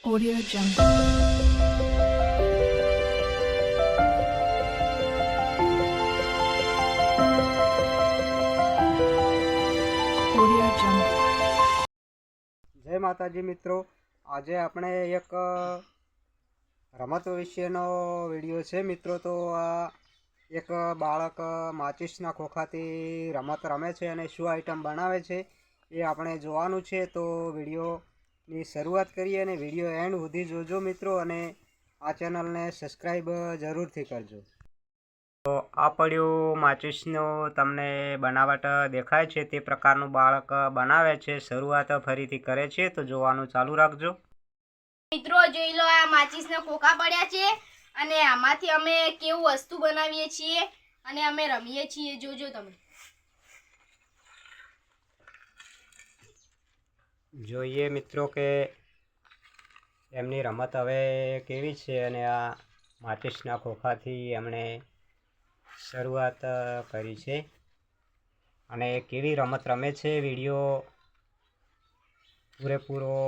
Audio Jungle. Audio Jungle. જય માતાજી મિત્રો, આજે આપણે એક રમત વિશેનો વિડીયો છે મિત્રો. તો આ એક બાળક માચિસના ખોખાથી રમત રમે છે અને શું આઈટમ બનાવે છે એ આપણે જોવાનું છે. તો વિડીયોની શરૂઆત કરીએ અને વિડીયો એન્ડ સુધી જોજો મિત્રો, અને આ ચેનલને સબસ્ક્રાઈબ જરૂરથી કરજો. તો આ પડ્યું માચિસનું તમને બનાવટ દેખાય છે તે પ્રકારનું બાળક બનાવે છે. શરૂઆત ફરીથી કરે છે, તો જોવાનું ચાલુ રાખજો. મિત્રો જોઈ લો, આ માચિસના ખોખા પડ્યા છે અને આમાંથી અમે કેવું વસ્તુ બનાવીએ છીએ અને અમે રમીએ છીએ. જોજો તમે. જોઈએ મિત્રો કે એમની રમત હવે કેવી છે, અને આ માચિસના ખોખાથી એમણે શરૂઆત કરી છે અને કેવી રમત રમે છે. વિડીયો પૂરેપૂરો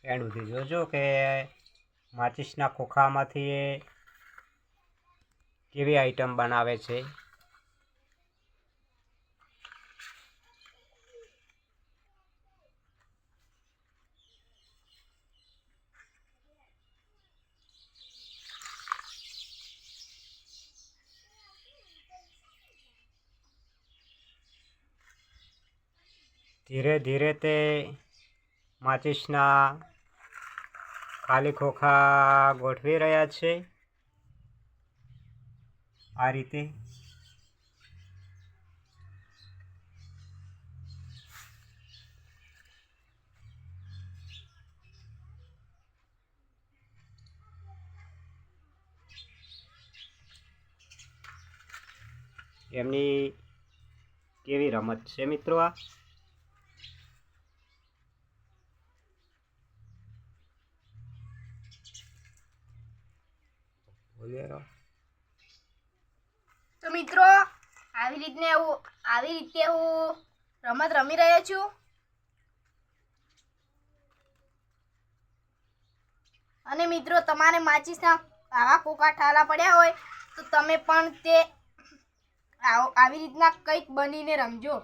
એન્ડ સુધી જોજો કે માચિસના ખોખામાંથી એ કેવી આઈટમ બનાવે છે. ધીરે ધીરે તે માચિસના ખાલી ખોખા ગોઠવી રહ્યા છે. આ રીતે એમની કેવી રમત છે મિત્રો. આ તો મિત્રો આવી રીતે હું રમત રમી રહ્યો છું. અને મિત્રો તમારે માચિસના આવા ખોખા ઠાલા પડ્યા હોય તો તમે પણ તે આવી રીતના કંઈક બનીને રમજો.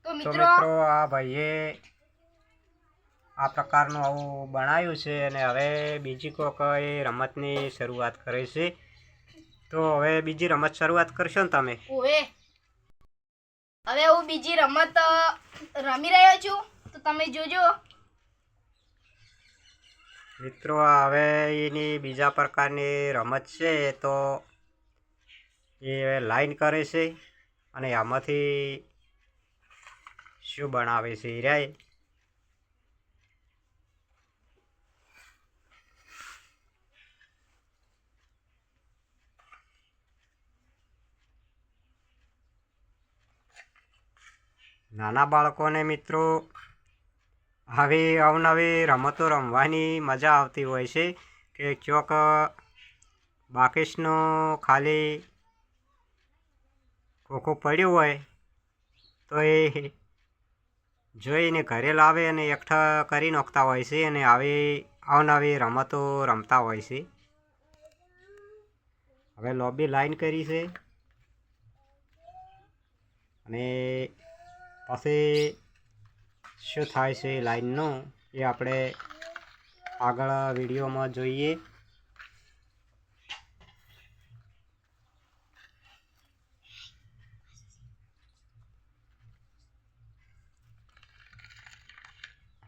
તો મિત્રો આ ભાઈએ આ પ્રકારનું આવું બનાવ્યું છે અને હવે બીજી કોઈક એ રમતની શરૂઆત કરે છે. તો હવે બીજી રમત શરૂઆત કરશો ને તમે? હવે હું બીજી રમત રમી રહ્યો છું, તો તમે જોજો મિત્રો. આ હવે એની બીજા પ્રકારની રમત છે. તો એ લાઈન કરે છે અને આમાંથી શું બનાવે છે હીરાએ. નાના બાળકોને મિત્રો આવી અવનવી રમતો રમવાની મજા આવતી હોય છે. કે ચોક બાકીસનો ખાલી ખોખું પડ્યું હોય તો એ જોઈને ઘરે લાવે અને એકઠા કરી નાખતા હોય છે અને આવી અવનવી રમતો રમતા હોય છે. હવે લોબી લાઈન કરી છે અને પછી શું થાય છે લાઈનનું એ આપણે આગળ વિડીયોમાં જોઈએ.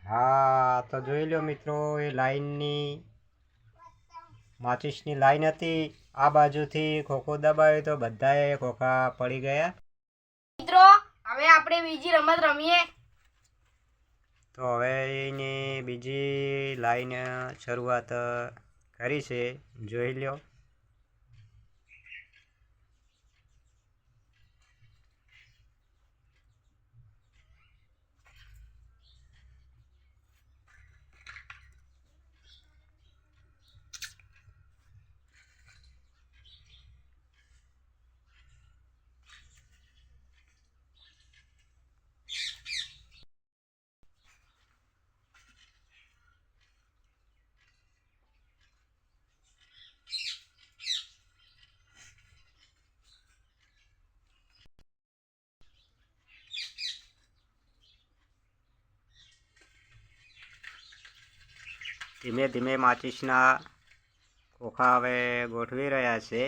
હા, તો જોઈ લો મિત્રો, એ લાઈનની માચિસની લાઈન હતી. આ બાજુથી ખોખો દબાવ્યો તો બધાએ ખોખા પડી ગયા. મિત્રો હવે આપણે બીજી રમત રમીએ. તો હવે એની બીજી લાઈન શરૂઆત કરી છે, જોઈ લો. ધીમે ધીમે માચીસના ખોખા હવે ગોઠવી રહ્યા છે.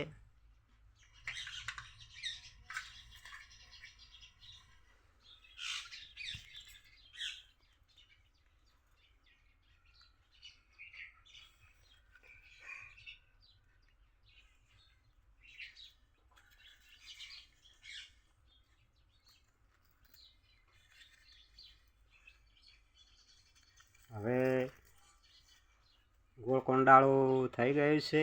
હવે ગોળ કોંડાળું થઈ ગયું છે.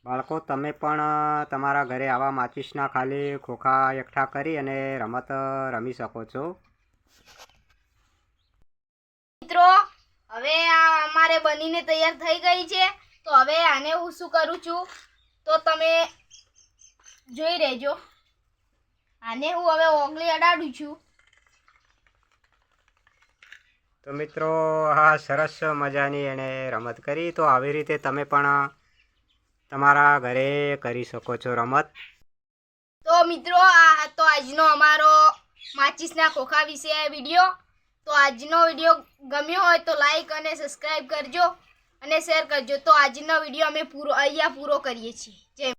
બાળકો, તમે પણ તમારા ઘરે આવા માચીસના ખાલી ખોખા એકઠા કરી અને રમત રમી શકો છો. મિત્રો હવે આ અમારે બનીને તૈયાર થઈ ગઈ છે. તો હવે આને હું શું કરું છું તો તમે જોઈ રહેજો. આને હું હવે ઓગળી અડાડું છું. તો મિત્રો, આ સરસ મજાની એણે રમત કરી. તો આવી રીતે તમે પણ તમારા ઘરે કરી શકો છો રમત. તો મિત્રો આ તો આજનો અમારો માચીસના ખોખા વિશે વિડીયો. તો આજનો વિડીયો ગમ્યો હોય તો લાઈક અને સબસ્ક્રાઈબ કરજો અને શેર કરજો. તો આજનો વિડીયો અમે અહીંયા પૂરો કરીએ છીએ. જય